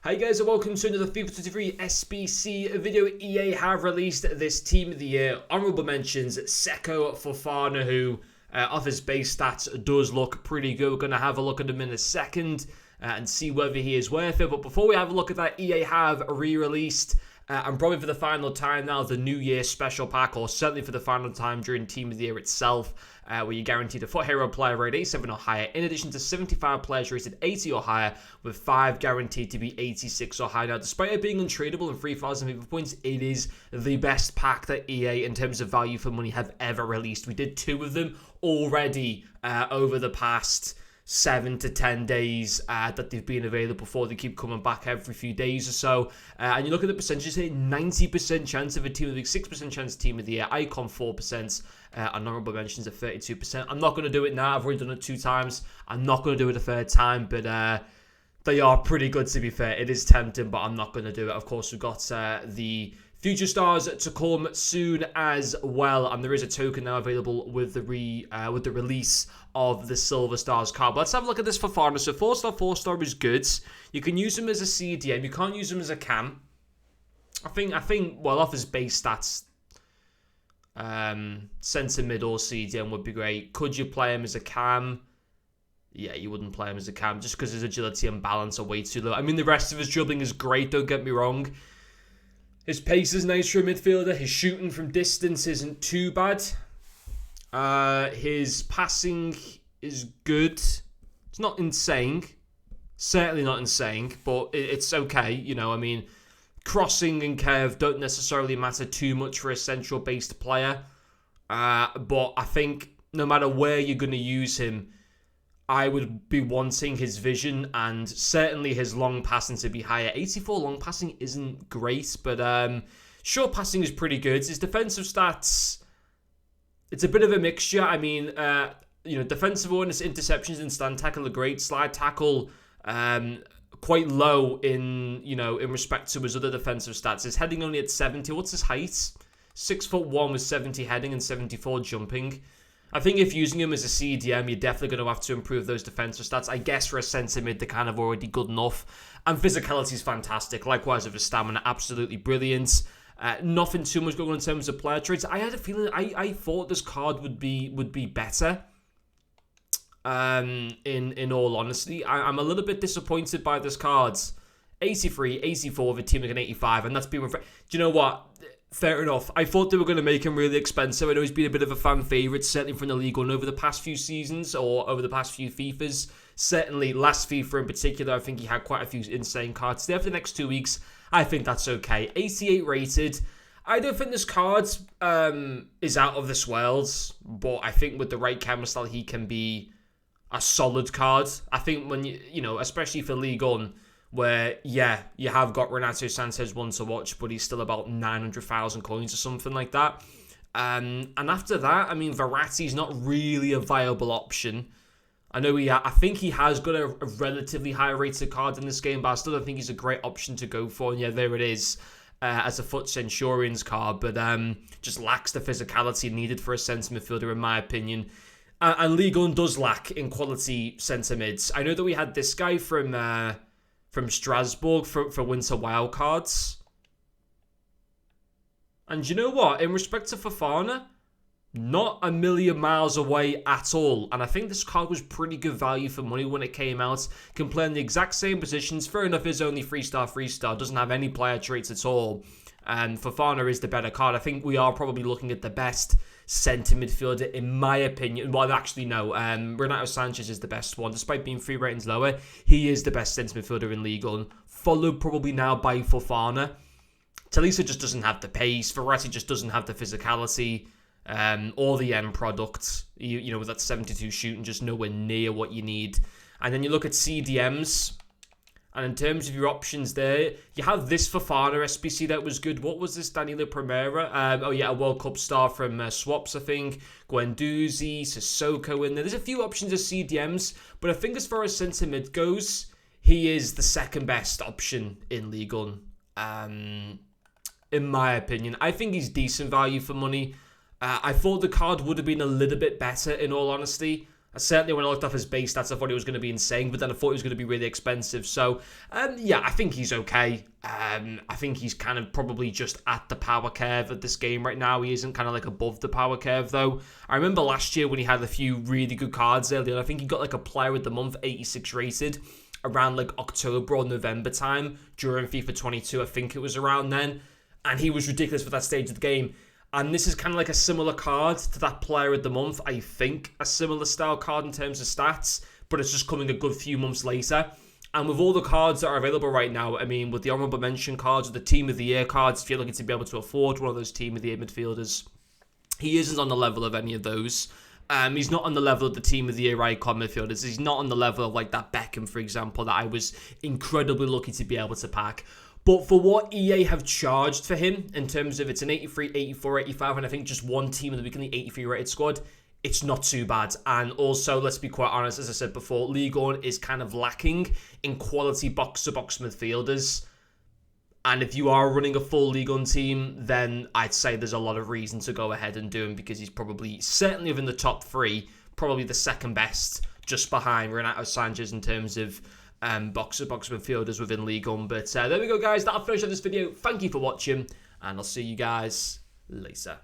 Hi guys and welcome to another FIFA 23 SBC video. EA have released this Team of the Year. Honourable mentions Seko Fofana, who off his base stats does look pretty good. We're going to have a look at him in a second and see whether he is worth it. But before we have a look at that, EA have re-released and probably for the final time now, the New Year special pack, or certainly for the final time during Team of the Year itself, where you're guaranteed a FUT Hero player rated 87 or higher, in addition to 75 players rated 80 or higher, with 5 guaranteed to be 86 or higher. Now, despite it being untradeable and 3,000 FIFA points, it is the best pack that EA, in terms of value for money, have ever released. We did 2 of them already over the past 7 to 10 days that they've been available before. They keep coming back every few days or so. And you look at the percentages here, 90% chance of a Team of the Week, 6% chance of Team of the Year, Icon 4%, Honourable mentions at 32%. I'm not going to do it now. I've already done it 2 times. I'm not going to do it a third time, but they are pretty good, to be fair. It is tempting, but I'm not going to do it. Of course, we've got the Future Stars to come soon as well, and there is a token now available with the release of the Silver Stars card. But let's have a look at this Fofana. So 4-star is good. You can use him as a CDM. You can't use him as a cam. I think well, off his base stats, centre mid or CDM would be great. Could you play him as a cam? Yeah, you wouldn't play him as a cam just because his agility and balance are way too low. I mean, the rest of his dribbling is great, don't get me wrong. His pace is nice for a midfielder. His shooting from distance isn't too bad. His passing is good. It's not insane. Certainly not insane, but it's okay. You know, I mean, crossing and curve don't necessarily matter too much for a central-based player. But I think no matter where you're going to use him, I would be wanting his vision and certainly his long passing to be higher. 84 long passing isn't great, but short passing is pretty good. His defensive stats, it's a bit of a mixture. I mean, defensive awareness, interceptions, and stand tackle are great. Slide tackle, quite low in respect to his other defensive stats. His heading only at 70. What's his height? 6'1" with 70 heading and 74 jumping. I think if using him as a CDM, you're definitely going to have to improve those defensive stats. I guess for a centre mid, they're kind of already good enough. And physicality is fantastic. Likewise with his stamina, absolutely brilliant. Nothing too much going on in terms of player traits. I had a feeling, I thought this card would be better. In all honesty, I'm a little bit disappointed by this card. 83, 84 with a team like an 85, and that's been... Do you know what? Fair enough. I thought they were going to make him really expensive. I know he's been a bit of a fan favourite, certainly from the league on over the past few seasons or over the past few FIFAs. Certainly last FIFA in particular, I think he had quite a few insane cards. There for the next 2 weeks, I think that's okay. 88 rated. I don't think this card is out of this world, but I think with the right camera style, he can be a solid card. I think when especially for League On, where, yeah, you have got Renato Sanchez one to watch, but he's still about 900,000 coins or something like that. And after that, I mean, Verratti's not really a viable option. I know I think he has got a relatively high rated card in this game, but I still don't think he's a great option to go for. And yeah, there it is as a FUT Centurions card, but just lacks the physicality needed for a centre midfielder, in my opinion. And League On does lack in quality centre mids. I know that we had this guy from Strasbourg for Winter Wildcards. And you know what? In respect to Fofana, not a million miles away at all. And I think this card was pretty good value for money when it came out. Can play in the exact same positions. Fair enough, is only 3-star. Doesn't have any player traits at all. And Fofana is the better card. I think we are probably looking at the best centre midfielder, in my opinion. Well, actually, no. Renato Sanchez is the best one. Despite being 3 ratings lower, he is the best centre midfielder in League On. Followed probably now by Fofana. Talisca just doesn't have the pace. Verratti just doesn't have the physicality or the end product. With that 72 shooting, just nowhere near what you need. And then you look at CDMs. And in terms of your options there, you have this Fofana SBC that was good. What was this? Danilo Primera? A World Cup star from Swaps, I think. Guendouzi, Sissoko in there. There's a few options of CDMs, but I think as far as centre mid goes, he is the second best option in League On. In my opinion, I think he's decent value for money. I thought the card would have been a little bit better, in all honesty. Certainly when I looked up his base stats, I thought it was going to be insane, but then I thought it was going to be really expensive. So, yeah, I think he's okay. I think he's kind of probably just at the power curve of this game right now. He isn't kind of like above the power curve, though. I remember last year when he had a few really good cards earlier. I think he got like a player of the month, 86 rated, around like October or November time during FIFA 22. I think it was around then. And he was ridiculous for that stage of the game. And this is kind of like a similar card to that player of the month. I think a similar style card in terms of stats, but it's just coming a good few months later. And with all the cards that are available right now, I mean, with the honourable mention cards, or the team of the year cards, if you're looking to be able to afford one of those team of the year midfielders, he isn't on the level of any of those. He's not on the level of the team of the year icon midfielders. He's not on the level of like that Beckham, for example, that I was incredibly lucky to be able to pack. But for what EA have charged for him, in terms of it's an 83, 84, 85, and I think just one team of the week in the 83 rated squad, it's not too bad. And also, let's be quite honest, as I said before, Ligue 1 is kind of lacking in quality box-to-box midfielders. And if you are running a full Ligue 1 team, then I'd say there's a lot of reason to go ahead and do him, because he's probably, certainly within the top three, probably the second best, just behind Renato Sanchez in terms of box-to-box midfielders within Ligue 1. But there we go, guys. That'll finish up this video. Thank you for watching, and I'll see you guys later.